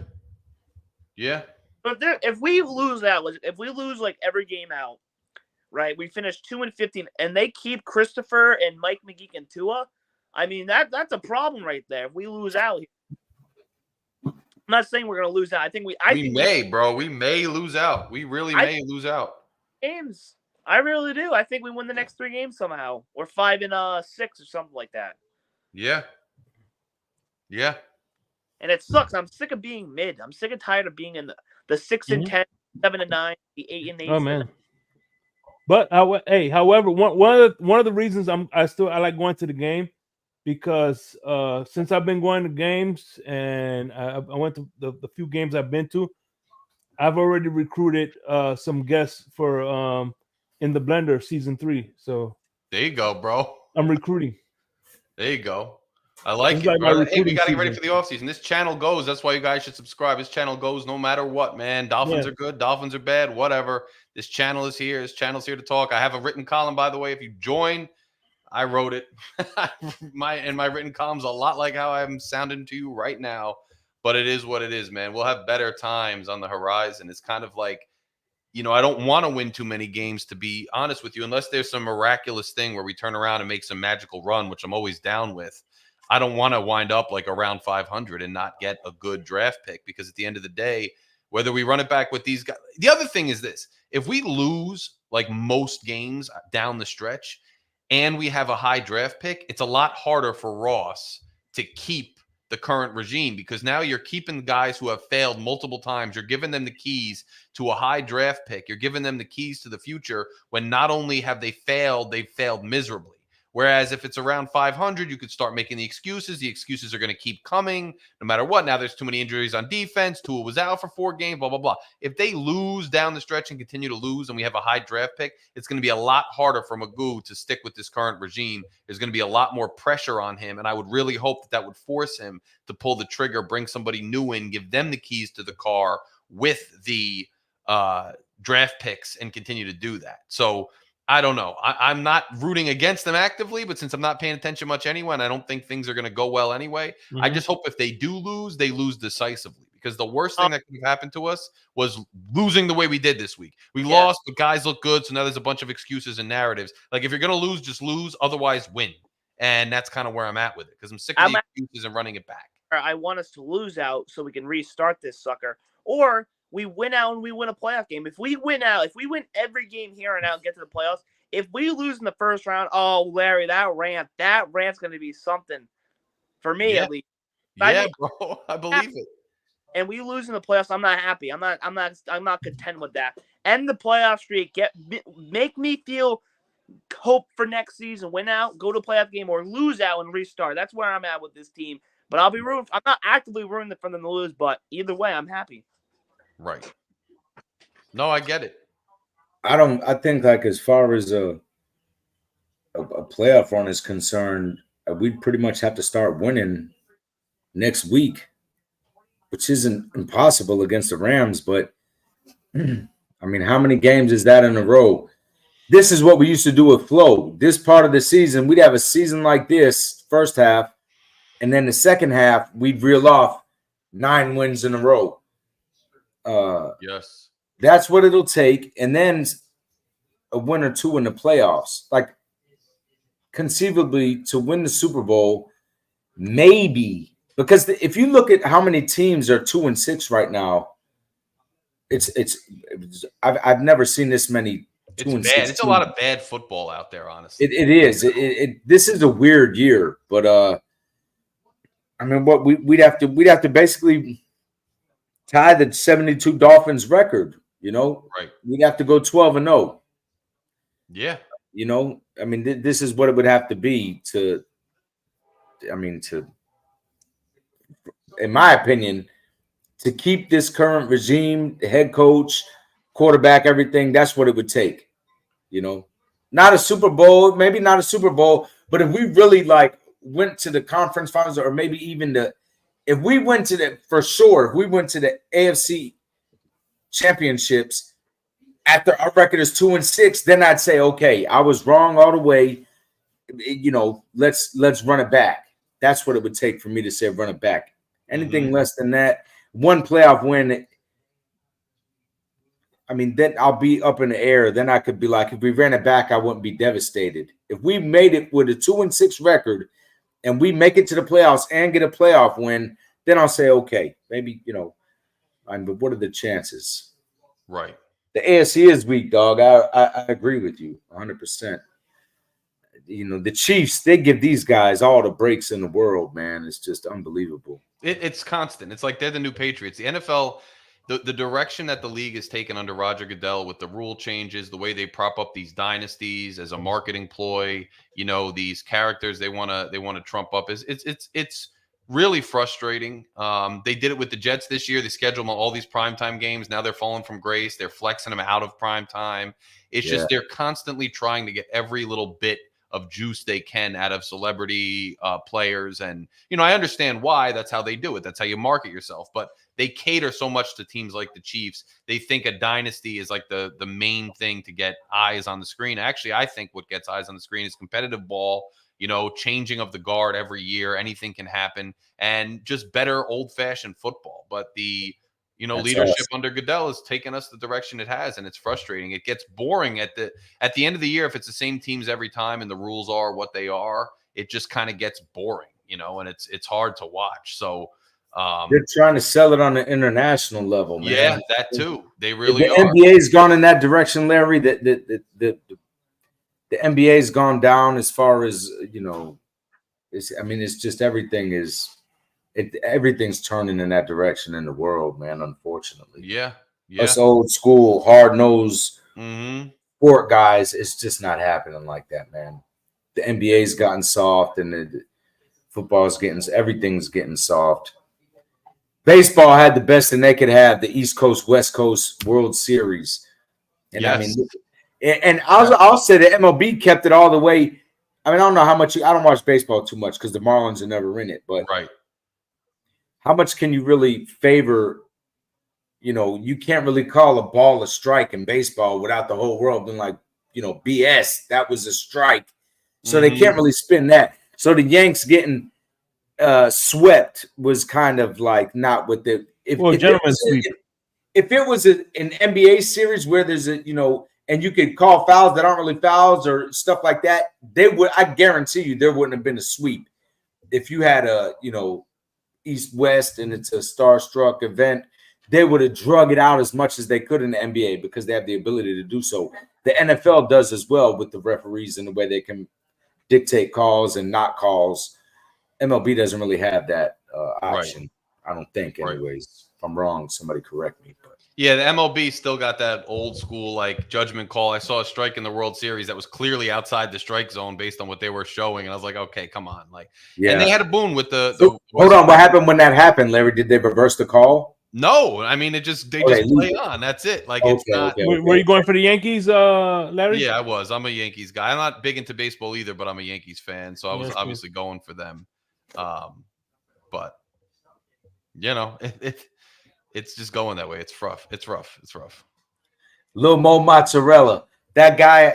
Yeah. But if we lose like every game out, right? We finish 2-15, and they keep Christopher and Mike McGeek and Tua. I mean that's a problem right there. If we lose out, I'm not saying we're gonna lose out. I think we may lose out. We really may lose out. Games. I really do. I think we win the next 3 games somehow, or 5 and 6 or something like that. Yeah. Yeah. And it sucks. I'm sick of being mid. I'm sick and tired of being in the 6-10, 7-9, the 8-8. Oh man. But however, one of the reasons I like going to the game because since I've been going to games and I went to the few games I've been to, I've already recruited some guests for in the Blender season 3. So there you go, bro. I'm recruiting. There you go. I like it, bro. Hey, we gotta get ready for the offseason. This channel goes. That's why you guys should subscribe. This channel goes no matter what, man. Dolphins are good, Dolphins are bad, whatever. This channel is here. This channel's here to talk. I have a written column, by the way. If you join, I wrote it. my written column's a lot like how I'm sounding to you right now, but it is what it is, man. We'll have better times on the horizon. It's kind of like I don't want to win too many games, to be honest with you, unless there's some miraculous thing where we turn around and make some magical run, which I'm always down with. I don't want to wind up like around 500 and not get a good draft pick, because at the end of the day, whether we run it back with these guys, the other thing is this: if we lose like most games down the stretch and we have a high draft pick, it's a lot harder for Ross to keep the current regime, because now you're keeping guys who have failed multiple times. You're giving them the keys to a high draft pick. You're giving them the keys to the future, when not only have they failed, they've failed miserably. Whereas if it's around 500, you could start making the excuses. The excuses are going to keep coming no matter what. Now there's too many injuries on defense. Tua was out for 4 games, blah, blah, blah. If they lose down the stretch and continue to lose and we have a high draft pick, it's going to be a lot harder for Magoo to stick with this current regime. There's going to be a lot more pressure on him. And I would really hope that would force him to pull the trigger, bring somebody new in, give them the keys to the car with the draft picks, and continue to do that. So I don't know. I'm not rooting against them actively, but since I'm not paying attention much anyway, and I don't think things are going to go well anyway, I just hope if they do lose, they lose decisively. Because the worst thing that could have happened to us was losing the way we did this week. We lost, but guys look good, so now there's a bunch of excuses and narratives. Like, if you're going to lose, just lose. Otherwise, win. And that's kind of where I'm at with it, because I'm sick of the excuses and running it back. I want us to lose out so we can restart this sucker. Or we win out and we win a playoff game. If we win out, if we win every game here and out and get to the playoffs, if we lose in the first round, oh, Larry, that rant's going to be something for me, at least. Yeah, bro, I believe it. And we lose in the playoffs, I'm not happy. I'm not content with that. End the playoff streak. Make me feel hope for next season. Win out, go to a playoff game, or lose out and restart. That's where I'm at with this team. But I'll be rooting. I'm not actively rooting for them to lose, but either way, I'm happy. Right. No, I get it. I think, like, as far as a playoff run is concerned, we'd pretty much have to start winning next week, which isn't impossible against the Rams. But I mean, how many games is that in a row? This is what we used to do with Flo. This part of the season, we'd have a season like this, first half, and then the second half, we'd reel off 9 wins in a row. Yes. That's what it'll take. And then a win or two in the playoffs. Like, conceivably, to win the Super Bowl, maybe. Because if you look at how many teams are 2-6 right now, I've never seen this many 2-6. It's bad. It's a lot of bad football out there, honestly. It is. This is a weird year, but I mean, what we'd have to basically tie the 72 Dolphins record. Right? We'd have to go 12-0. Yeah. I mean, this is what it would have to be to, in my opinion, to keep this current regime, the head coach, quarterback, everything. That's what it would take. Not a Super Bowl, maybe not a Super Bowl, but if we really went to the conference finals, or maybe even if we went to the AFC championships after our record is 2-6, then I'd say, okay, I was wrong all the way. Let's run it back. That's what it would take for me to say run it back. Anything less than that, one playoff win, I mean, then I'll be up in the air. Then I could be like, if we ran it back, I wouldn't be devastated. If we made it with a 2-6 record and we make it to the playoffs and get a playoff win, then I'll say, okay, maybe, but what are the chances? Right. The AFC is weak, dog. I agree with you 100%. The Chiefs, they give these guys all the breaks in the world, man. It's just unbelievable. It's constant. It's like they're the new Patriots. The NFL, the direction that the league has taken under Roger Goodell with the rule changes, the way they prop up these dynasties as a marketing ploy, these characters they want to trump up, it's really frustrating. They did it with the Jets this year. They scheduled all these primetime games. Now they're falling from grace. They're flexing them out of primetime. It's just they're constantly trying to get every little bit of juice they can out of celebrity players. And, I understand why. That's how they do it. That's how you market yourself. But they cater so much to teams like the Chiefs. They think a dynasty is like the main thing to get eyes on the screen. Actually, I think what gets eyes on the screen is competitive ball, changing of the guard every year. Anything can happen. And just better old-fashioned football. But the That's leadership awesome. under Goodell has taken us the direction it has, and it's frustrating. It gets boring at the end of the year if it's the same teams every time and the rules are what they are. It just kind of gets boring, and it's hard to watch. So they're trying to sell it on an international level, man. Yeah, that too. They really the are. NBA's gone in that direction, Larry. The NBA's gone down as far as it's just everything's turning in that direction in the world, man. Unfortunately, Yeah. Us old school, hard nosed sport guys, it's just not happening like that, man. The NBA's gotten soft, and the football's everything's getting soft. Baseball had the best thing they could have, the East Coast, West Coast World Series. And yes. I'll say the MLB kept it all the way. I mean, I don't know how much I don't watch baseball too much because the Marlins are never in it, but how much can you really favor? You can't really call a ball a strike in baseball without the whole world being like, BS, that was a strike. So they can't really spin that. So the Yanks getting swept was kind of like not with the gentlemen's sweep. If it was an NBA series where there's and you could call fouls that aren't really fouls or stuff like that, I guarantee you there wouldn't have been a sweep. If you had a East West and it's a starstruck event, they would have drug it out as much as they could in the NBA because they have the ability to do so. The NFL does as well with the referees and the way they can dictate calls and not calls. MLB doesn't really have that option, I don't think. Anyways, if I'm wrong, somebody correct me. But yeah, the MLB still got that old school judgment call. I saw a strike in the World Series that was clearly outside the strike zone based on what they were showing, and I was like, okay, come on, And they had a boon with the. Hold on, what happened when that happened, Larry? Did they reverse the call? No, I mean they just play on. That's it. It's not. Were you going for the Yankees, Larry? Yeah, I was. I'm a Yankees guy. I'm not big into baseball either, but I'm a Yankees fan, so I was obviously going for them. But it's just going that way. It's rough. It's rough. Lil Mo Mozzarella, that guy.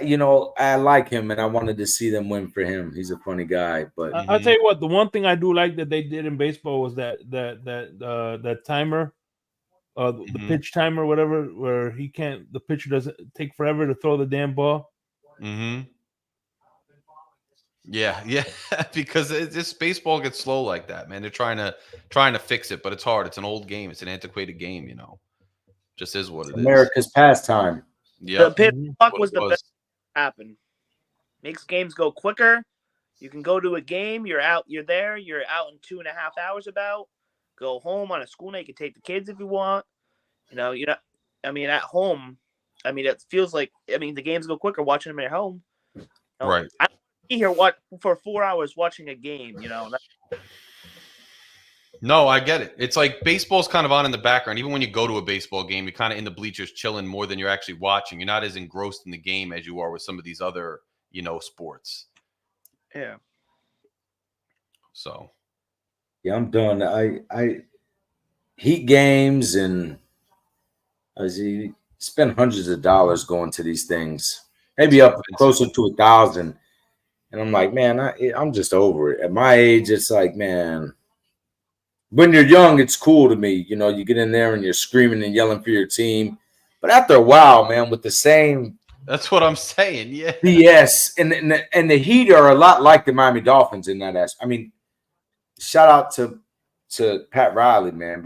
I like him, and I wanted to see them win for him. He's a funny guy. But I'll tell you what. The one thing I do like that they did in baseball was that timer. The pitch timer, whatever, where the pitcher doesn't take forever to throw the damn ball. Yeah, because this baseball gets slow like that, man. They're trying to fix it, but it's hard. It's an old game. It's an antiquated game, Just is what it is. America's pastime. Yeah, the pitch clock was the best happen. Makes games go quicker. You can go to a game. You're out. You're there. You're out in 2.5 hours. Go home on a school night. You can take the kids if you want. I mean, at home, it feels like, the games go quicker watching them at home. Right. I don't be here for 4 hours watching a game, No, I get it. It's like baseball's kind of on in the background. Even when you go to a baseball game, you're kind of in the bleachers chilling more than you're actually watching. You're not as engrossed in the game as you are with some of these other, sports. Yeah. So. Yeah, I'm done. I Heat games and I spend hundreds of dollars going to these things, maybe up closer to 1,000. And I'm like, man, I'm just over it. At my age, it's like, man, when you're young, it's cool to me. You get in there and you're screaming and yelling for your team. But after a while, man, with the same. That's what I'm saying. Yeah. BS. And the Heat are a lot like the Miami Dolphins in that aspect. Shout out to Pat Riley, man,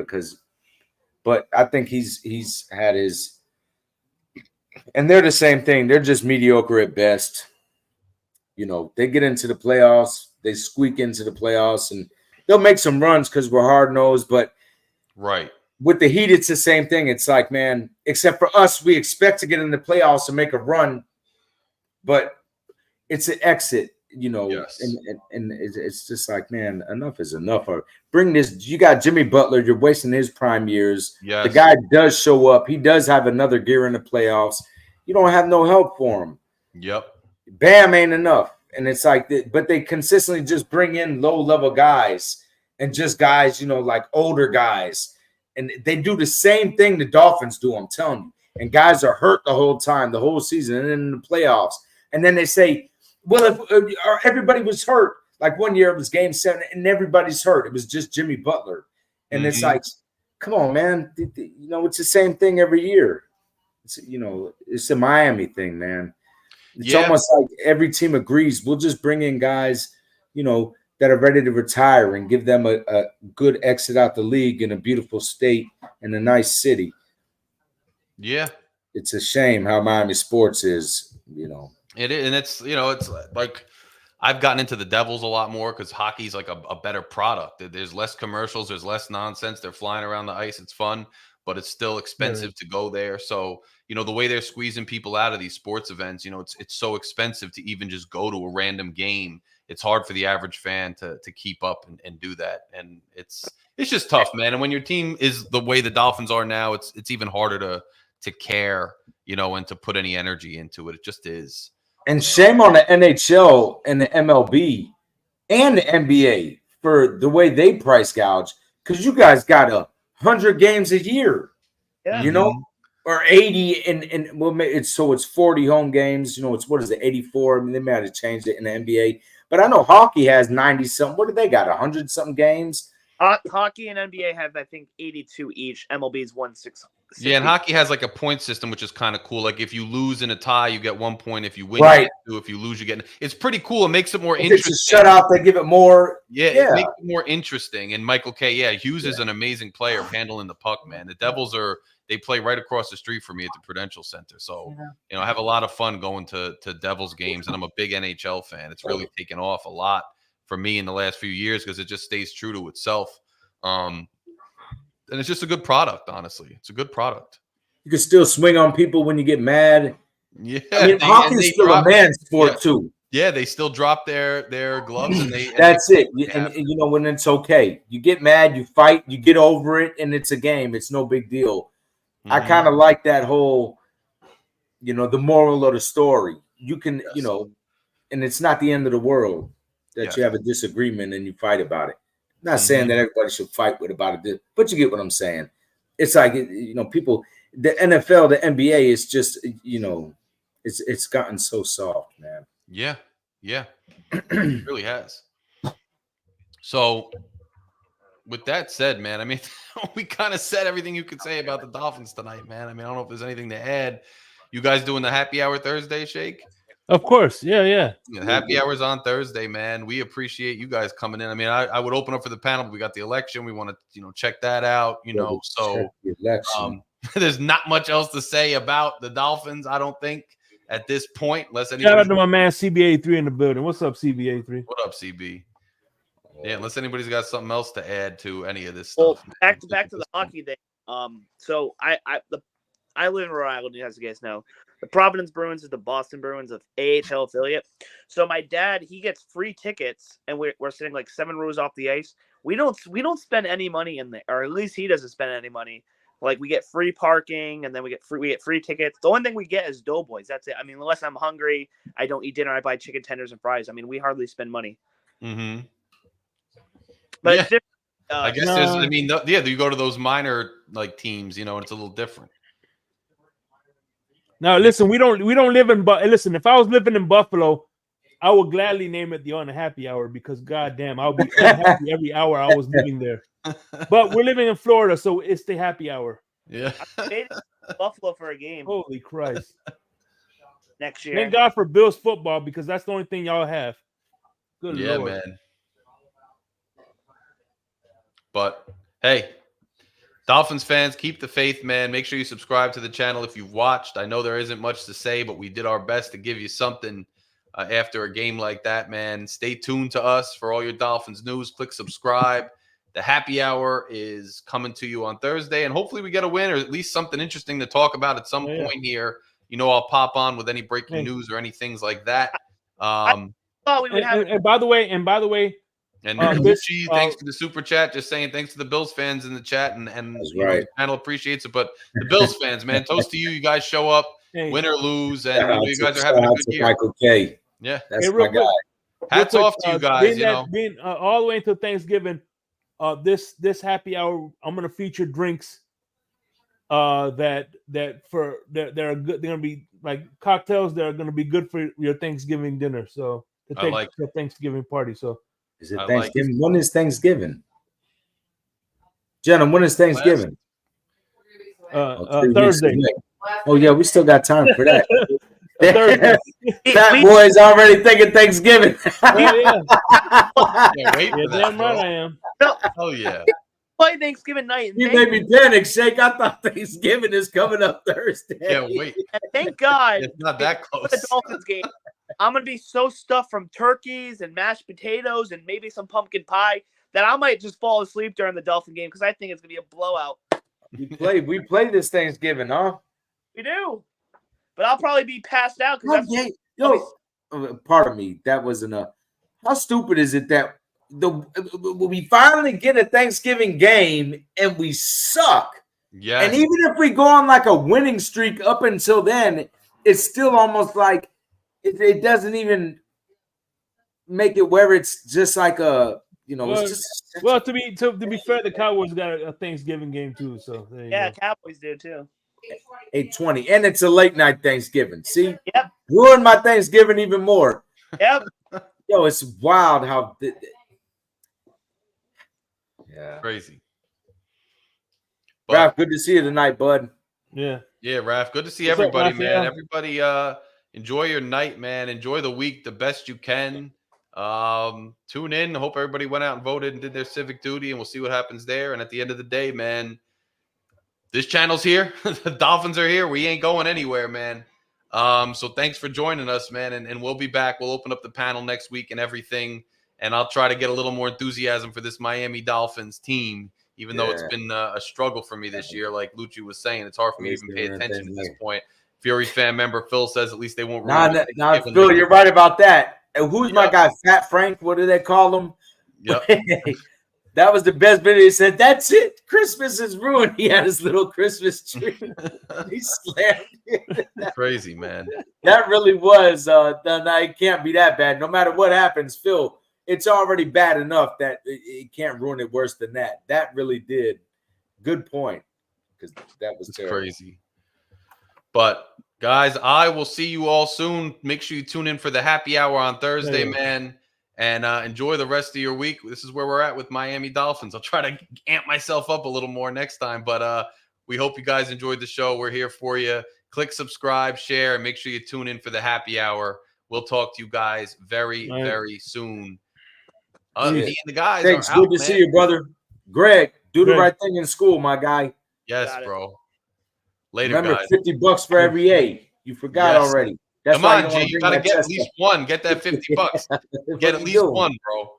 but I think he's had his, and they're the same thing. They're just mediocre at best. They get into the playoffs, they squeak into the playoffs, and they'll make some runs because we're hard nosed. But with the Heat, it's the same thing. It's like, man, except for us, we expect to get in the playoffs and make a run, but it's an exit. Yes. And it's just like, man, enough is enough. Or bring this. You got Jimmy Butler. You're wasting his prime years. Yes. The guy does show up. He does have another gear in the playoffs. You don't have no help for him. Yep. Bam ain't enough. And it's like, but they consistently just bring in low-level guys and just guys, like older guys. And they do the same thing the Dolphins do, I'm telling you. And guys are hurt the whole time, the whole season, and then in the playoffs. And then they say, well, if everybody was hurt, like one year it was Game 7, and everybody's hurt. It was just Jimmy Butler. And it's like, come on, man. You know, it's the same thing every year. It's a Miami thing, man. It's almost like every team agrees. We'll just bring in guys, that are ready to retire and give them a good exit out the league in a beautiful state in a nice city. Yeah. It's a shame how Miami sports is, It is, and it's like I've gotten into the Devils a lot more because hockey's like a better product. There's less commercials, there's less nonsense. They're flying around the ice. It's fun, but it's still expensive to go there. So, the way they're squeezing people out of these sports events, it's so expensive to even just go to a random game. It's hard for the average fan to keep up and do that. And it's just tough, man. And when your team is the way the Dolphins are now, it's even harder to care, and to put any energy into it. It just is. And shame on the NHL and the MLB and the NBA for the way they price gouge, because you guys got 100 games a year, or 80, and it's 40 home games. It's what is it, 84? I mean, they might have changed it in the NBA, but I know hockey has 90 something. What do they got? 100 something games. Hockey and NBA have, I think, 82 each. MLB's 160. Yeah, and hockey has like a point system, which is kind of cool. Like if you lose in a tie, you get 1 point. If you win, you get 2. If you lose, you get. It's pretty cool. It makes it more interesting. It's a shutout. They give it more. Yeah, it makes it more interesting. And Michael K. Yeah, Hughes is an amazing player handling the puck, man. The Devils they play right across the street from me at the Prudential Center. So I have a lot of fun going to Devils games, and I'm a big NHL fan. It's really taken off a lot for me in the last few years because it just stays true to itself. And it's just a good product, honestly. It's a good product. You can still swing on people when you get mad. Yeah. I mean, hockey is still a man's sport, too. Yeah, they still drop their gloves. And That's it. And when it's okay. You get mad, you fight, you get over it, and it's a game. It's no big deal. Mm-hmm. I kind of like that whole, the moral of the story. You can, and it's not the end of the world that you have a disagreement and you fight about it. Not saying that everybody should fight about it, but you get what I'm saying. It's like, people, the NFL, the NBA is just, it's gotten so soft, man. Yeah. Yeah. It really has. So with that said, man, I mean, we kind of said everything you could say about the Dolphins tonight, man. I mean, I don't know if there's anything to add. You guys doing the happy hour Thursday, Shake? Of course. Yeah. Happy hours on Thursday, man. We appreciate you guys coming in. I mean, I would open up for the panel, but we got the election. We want to, check that out, so there's not much else to say about the Dolphins, I don't think, at this point. Shout out to my man CBA3 in the building. What's up, CBA3? What up, CB? Yeah, unless anybody's got something else to add to any of this stuff. Well, back to the hockey thing. So I live in Rhode Island, as you guys know. The Providence Bruins is the Boston Bruins of AHL affiliate. So my dad, he gets free tickets, and we're sitting like 7 rows off the ice. We don't spend any money in there, or at least he doesn't spend any money. Like we get free parking, and then we get free tickets. The only thing we get is Doughboys. That's it. I mean, unless I'm hungry, I don't eat dinner. I buy chicken tenders and fries. I mean, we hardly spend money. Mm-hmm. But it's different. I guess you go to those minor like teams, and it's a little different. Now, listen, we don't live in. But listen, if I was living in Buffalo, I would gladly name it the On the Happy Hour because, goddamn, I would be happy every hour I was living there. But we're living in Florida, so it's the happy hour. Yeah, I made it to Buffalo for a game. Holy Christ! Next year, thank God for Bills football because that's the only thing y'all have. Good Lord, man. But hey. Dolphins fans, keep the faith, man. Make sure you subscribe to the channel if you've watched. I know there isn't much to say, but we did our best to give you something after a game like that, man. Stay tuned to us for all your Dolphins news. Click subscribe. The happy hour is coming to you on Thursday, and hopefully we get a win or at least something interesting to talk about at some point here. I'll pop on with any breaking news or any things like that. I thought we would have. And by the way, and Lucci, thanks for the super chat. Just saying thanks to the Bills fans in the chat, and the channel appreciates it. But the Bills fans, man, toast to you. You guys show up, win or lose, and you guys are having a good year. Michael K. Yeah, that's my guy. Hats off to you guys. Being all the way until Thanksgiving, this happy hour, I'm gonna feature drinks that are good. They're gonna be like cocktails that are gonna be good for your Thanksgiving dinner. So the Thanksgiving party. So. Is it Thanksgiving? When is Thanksgiving? Jenna, when is Thanksgiving? Thursday. Oh yeah, we still got time for that. Thursday. Fat boy's already thinking Thanksgiving. Yeah. Yeah, wait for that, Damn bro. right I am. Oh yeah. Play Thanksgiving night. You made me panic, Shake. I thought Thanksgiving is coming up Thursday. Yeah, wait. Thank God. It's not that For close. the Dolphins game, I'm gonna be so stuffed from turkeys and mashed potatoes and maybe some pumpkin pie that I might just fall asleep during the Dolphin game because I think it's gonna be a blowout. We play this Thanksgiving, huh? We do, but I'll probably be passed out because Pardon me, that wasn't a. How stupid is it that we finally get a Thanksgiving game and we suck? Yes. And even if we go on like a winning streak up until then, it's still almost like it doesn't even make it where it's just like a, you know, Well, it's just. Well, to be fair, the Cowboys got a Thanksgiving game too. So there you yeah, go. Cowboys do too. 8:20, and it's a late night Thanksgiving. See, Yep. ruined my Thanksgiving even more. Yep. Yo, it's wild how. Yeah. Crazy. Ralph, good to see you tonight, bud. Yeah. Yeah, Raph. Good to see What's up, everybody, man. Raphael? Everybody, enjoy your night, man. Enjoy the week the best you can. Tune in. Hope everybody went out and voted and did their civic duty, and we'll see what happens there. And at the end of the day, man, this channel's here. The Dolphins are here. We ain't going anywhere, man. So thanks for joining us, man. And we'll be back. We'll open up the panel next week and everything. And I'll try to get a little more enthusiasm for this Miami Dolphins team, even though it's been a struggle for me this year. Like Lucci was saying, it's hard for me to even pay attention at this point. Fury fan member Phil says at least they won't. Nah, Phil, you're right about that. And who's my guy, Fat Frank? What do they call him? Yep. That was the best video. He said, "That's it. Christmas is ruined." He had his little Christmas tree. He slammed it. Crazy, man. That really was. No, it can't be that bad. No matter what happens, Phil, it's already bad enough that it can't ruin it worse than that. That really did. Good point. Because that was terrible. Crazy. But guys, I will see you all soon. Make sure you tune in for the happy hour on Thursday, man. And enjoy the rest of your week. This is where we're at with Miami Dolphins. I'll try to amp myself up a little more next time. But we hope you guys enjoyed the show. We're here for you. Click subscribe, share, and make sure you tune in for the happy hour. We'll talk to you guys very, very soon. Me and the guys Thanks. are Good out, to man. see you, brother. Greg, do the right thing in school, my guy. Yes, bro. Later, Remember, guys. $50 for every A. You forgot already. That's Come on, G. You got to get at least one. Get that $50. Get at least one, bro.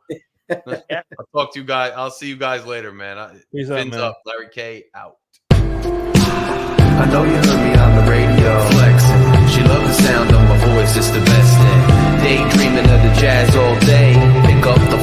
I'll talk to you guys. I'll see you guys later, man. Fins up. Larry K out. I know you heard me on the radio flexing. She loved the sound of my voice. It's the best thing. Daydreaming of the jazz all day. Pick up the